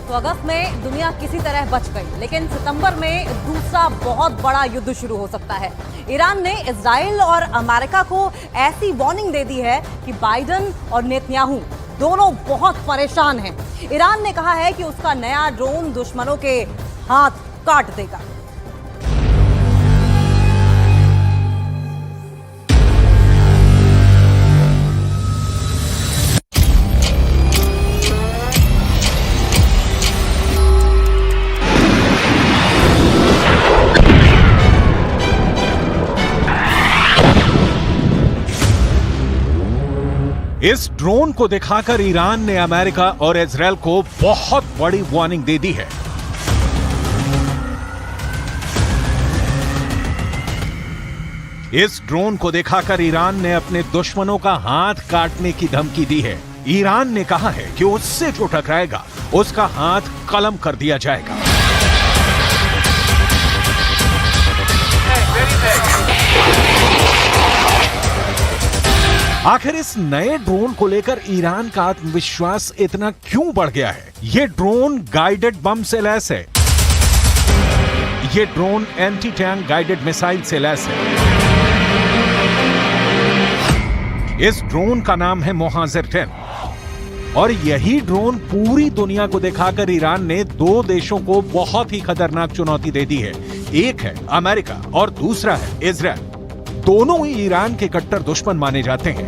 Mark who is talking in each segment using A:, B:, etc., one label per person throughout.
A: तो अगस्त में दुनिया किसी तरह बच गई, लेकिन सितंबर में दूसरा बहुत बड़ा युद्ध शुरू हो सकता है। ईरान ने इजराइल और अमेरिका को ऐसी वार्निंग दे दी है कि बाइडन और नेतन्याहू दोनों बहुत परेशान हैं। ईरान ने कहा है कि उसका नया ड्रोन दुश्मनों के हाथ काट देगा।
B: इस ड्रोन को दिखाकर ईरान ने अमेरिका और इजराइल को बहुत बड़ी वार्निंग दे दी है। इस ड्रोन को दिखाकर ईरान ने अपने दुश्मनों का हाथ काटने की धमकी दी है। ईरान ने कहा है कि उससे जो टकराएगा उसका हाथ कलम कर दिया जाएगा। आखिर इस नए ड्रोन को लेकर ईरान का आत्मविश्वास इतना क्यों बढ़ गया है? ये ड्रोन गाइडेड बम से लैस है। ये drone anti tank guided missile से लैस है। इस ड्रोन का नाम है मोहाजिर 10 और यही ड्रोन पूरी दुनिया को दिखाकर ईरान ने दो देशों को बहुत ही खतरनाक चुनौती दे दी है। एक है अमेरिका और दूसरा है इजराइल। दोनों ही ईरान के कट्टर दुश्मन माने जाते हैं।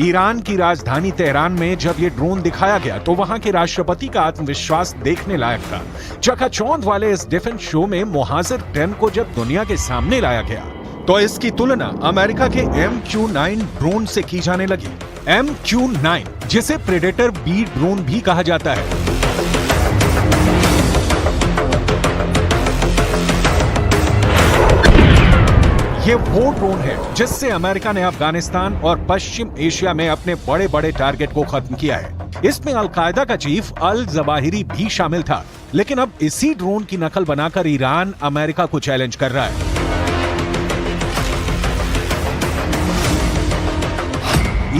B: ईरान की राजधानी तेहरान में जब ये ड्रोन दिखाया गया तो वहां के राष्ट्रपति का आत्मविश्वास देखने लायक था। चकाचौंध वाले इस डिफेंस शो में मोहाजिर 10 को जब दुनिया के सामने लाया गया तो इसकी तुलना अमेरिका के MQ-9 ड्रोन से की जाने लगी। MQ-9 जिसे प्रेडेटर बी ड्रोन भी कहा जाता है। ये वो ड्रोन है जिससे अमेरिका ने अफगानिस्तान और पश्चिम एशिया में अपने बड़े बड़े टारगेट को खत्म किया है। इसमें अल-कायदा का चीफ अल जवाहिरी भी शामिल था। लेकिन अब इसी ड्रोन की नकल बनाकर ईरान अमेरिका को चैलेंज कर रहा है।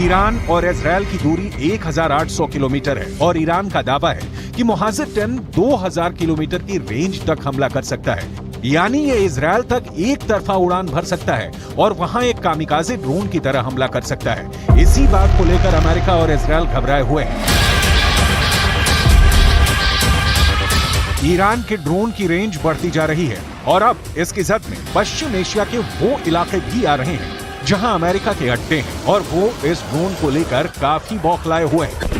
B: ईरान और इजराइल की दूरी 1800 किलोमीटर है और ईरान का दावा है कि मोहाजिर 10 2000 किलोमीटर की रेंज तक हमला कर सकता है। यानी ये इजराइल तक एक तरफा उड़ान भर सकता है और वहां एक कामिकाज़े ड्रोन की तरह हमला कर सकता है। इसी बात को लेकर अमेरिका और इजराइल घबराए हुए हैं। ईरान के ड्रोन की रेंज बढ़ती जा रही है और अब इसकी जद में पश्चिम एशिया के वो इलाके भी आ रहे हैं जहां अमेरिका के अड्डे हैं और वो इस ड्रोन को लेकर काफी बौखलाए हुए हैं।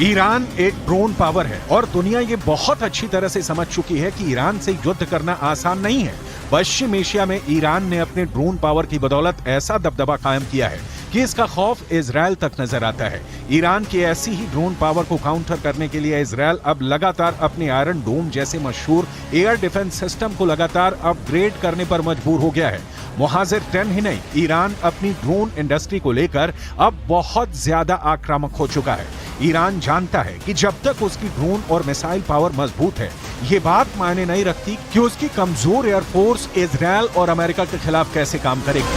B: ईरान एक ड्रोन पावर है और दुनिया ये बहुत अच्छी तरह से समझ चुकी है कि ईरान से युद्ध करना आसान नहीं है। पश्चिम एशिया में ईरान ने अपने ड्रोन पावर की बदौलत ऐसा दबदबा कायम किया है कि इसका खौफ इजराइल तक नजर आता है। ईरान की ऐसी ही ड्रोन पावर को काउंटर करने के लिए इजराइल अब लगातार अपने आयरन डोम जैसे मशहूर एयर डिफेंस सिस्टम को लगातार अपग्रेड करने पर मजबूर हो गया है। मोहाजिर 10 ही नहीं, ईरान अपनी ड्रोन इंडस्ट्री को लेकर अब बहुत ज्यादा आक्रामक हो चुका है। ईरान जानता है कि जब तक उसकी ड्रोन और मिसाइल पावर मजबूत है, ये बात मायने नहीं रखती कि उसकी कमजोर एयरफोर्स इजराइल और अमेरिका के खिलाफ कैसे काम करेगी।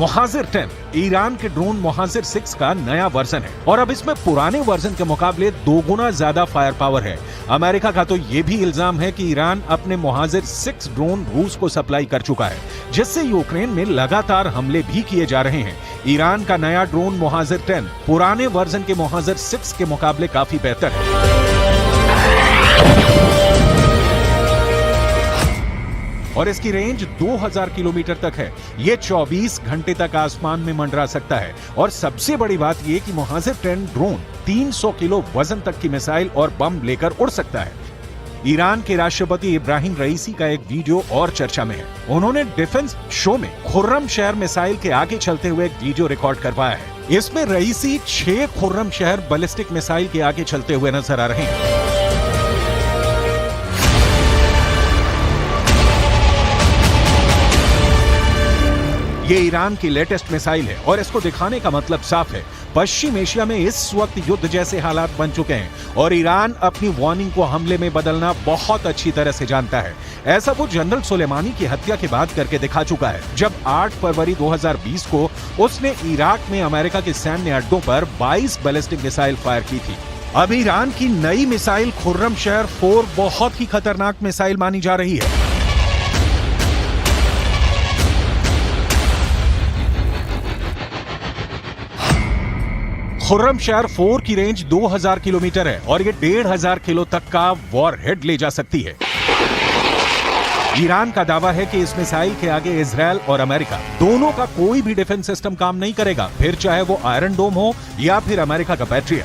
B: मोहाजिर 10 ईरान के ड्रोन मोहाजिर 6 का नया वर्जन है और अब इसमें पुराने वर्जन के मुकाबले 2 गुना ज्यादा फायर पावर है। अमेरिका का तो ये भी इल्जाम है कि ईरान अपने मोहाजिर 6 ड्रोन रूस को सप्लाई कर चुका है, जिससे यूक्रेन में लगातार हमले भी किए जा रहे हैं। ईरान का नया ड्रोन मोहाजिर 10 पुराने वर्जन के मोहाजिर 6 के मुकाबले काफी बेहतर है और इसकी रेंज 2000 किलोमीटर तक है। ये 24 घंटे तक आसमान में मंडरा सकता है और सबसे बड़ी बात ये कि मोहाजिर 10 ड्रोन 300 किलो वजन तक की मिसाइल और बम लेकर उड़ सकता है। ईरान के राष्ट्रपति इब्राहिम रईसी का एक वीडियो और चर्चा में है। उन्होंने डिफेंस शो में खुर्रम शहर मिसाइल के आगे चलते हुए एक वीडियो रिकॉर्ड करवाया है। इसमें रईसी 6 खुर्रम शहर बैलिस्टिक मिसाइल के आगे चलते हुए नजर आ रहे हैं। ये ईरान की लेटेस्ट मिसाइल है और इसको दिखाने का मतलब साफ है। पश्चिम एशिया में इस वक्त युद्ध जैसे हालात बन चुके हैं और ईरान अपनी वार्निंग को हमले में बदलना बहुत अच्छी तरह से जानता है। ऐसा वो जनरल सुलेमानी की हत्या के बाद करके दिखा चुका है, जब 8 फरवरी 2020 को उसने इराक में अमेरिका के सैन्य अड्डों पर 22 बैलिस्टिक मिसाइल फायर की थी। अब ईरान की नई मिसाइल खुर्रम शहर 4 बहुत ही खतरनाक मिसाइल मानी जा रही है। खुर्रम शहर 4 की रेंज 2000 किलोमीटर है और ये 1500 किलो तक का वॉरहेड ले जा सकती है। ईरान का दावा है कि इस मिसाइल के आगे इजराइल और अमेरिका दोनों का कोई भी डिफेंस सिस्टम काम नहीं करेगा, फिर चाहे वो आयरन डोम हो या फिर अमेरिका का पैट्रियट।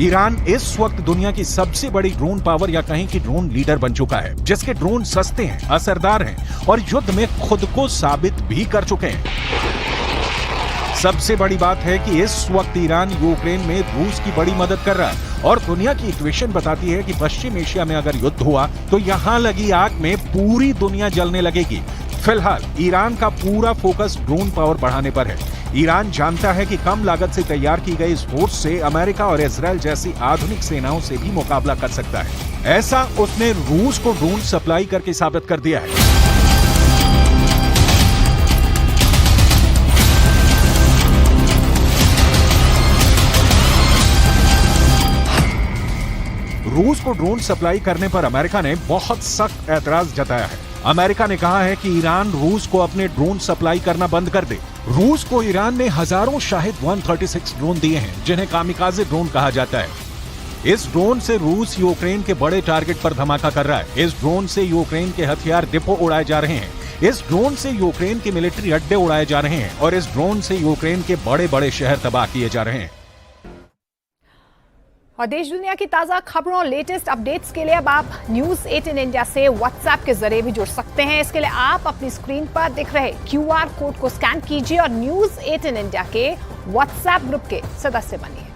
B: ईरान इस वक्त दुनिया की सबसे बड़ी ड्रोन पावर या कहीं की ड्रोन लीडर बन चुका है, जिसके ड्रोन सस्ते हैं, असरदार हैं और युद्ध में खुद को साबित भी कर चुके हैं। सबसे बड़ी बात है कि इस वक्त ईरान यूक्रेन में रूस की बड़ी मदद कर रहा है और दुनिया की इक्वेशन बताती है कि पश्चिम एशिया में अगर युद्ध हुआ तो यहाँ लगी आग में पूरी दुनिया जलने लगेगी। फिलहाल ईरान का पूरा फोकस ड्रोन पावर बढ़ाने पर है। ईरान जानता है कि कम लागत से तैयार की गई इस फोर्स से अमेरिका और इजराइल जैसी आधुनिक सेनाओं से भी मुकाबला कर सकता है। ऐसा उसने रूस को ड्रोन सप्लाई करके साबित कर दिया है। रूस को ड्रोन सप्लाई करने पर अमेरिका ने बहुत सख्त ऐतराज जताया है। अमेरिका ने कहा है कि ईरान रूस को अपने ड्रोन सप्लाई करना बंद कर दे। रूस को ईरान ने हजारों शाहिद 136 ड्रोन दिए हैं, जिन्हें कामिकाज़े ड्रोन कहा जाता है। इस ड्रोन से रूस यूक्रेन के बड़े टारगेट पर धमाका कर रहा है। इस ड्रोन से यूक्रेन के हथियार डिपो उड़ाए जा रहे हैं। इस ड्रोन से यूक्रेन के मिलिट्री अड्डे उड़ाए जा रहे हैं और इस ड्रोन से यूक्रेन के बड़े बड़े शहर तबाह किए जा रहे हैं।
C: और देश दुनिया की ताज़ा खबरों, लेटेस्ट अपडेट्स के लिए अब आप न्यूज़ 18 इंडिया से व्हाट्सएप के जरिए भी जुड़ सकते हैं। इसके लिए आप अपनी स्क्रीन पर दिख रहे QR कोड को स्कैन कीजिए और न्यूज़ 18 इंडिया के व्हाट्सएप ग्रुप के सदस्य बनिए।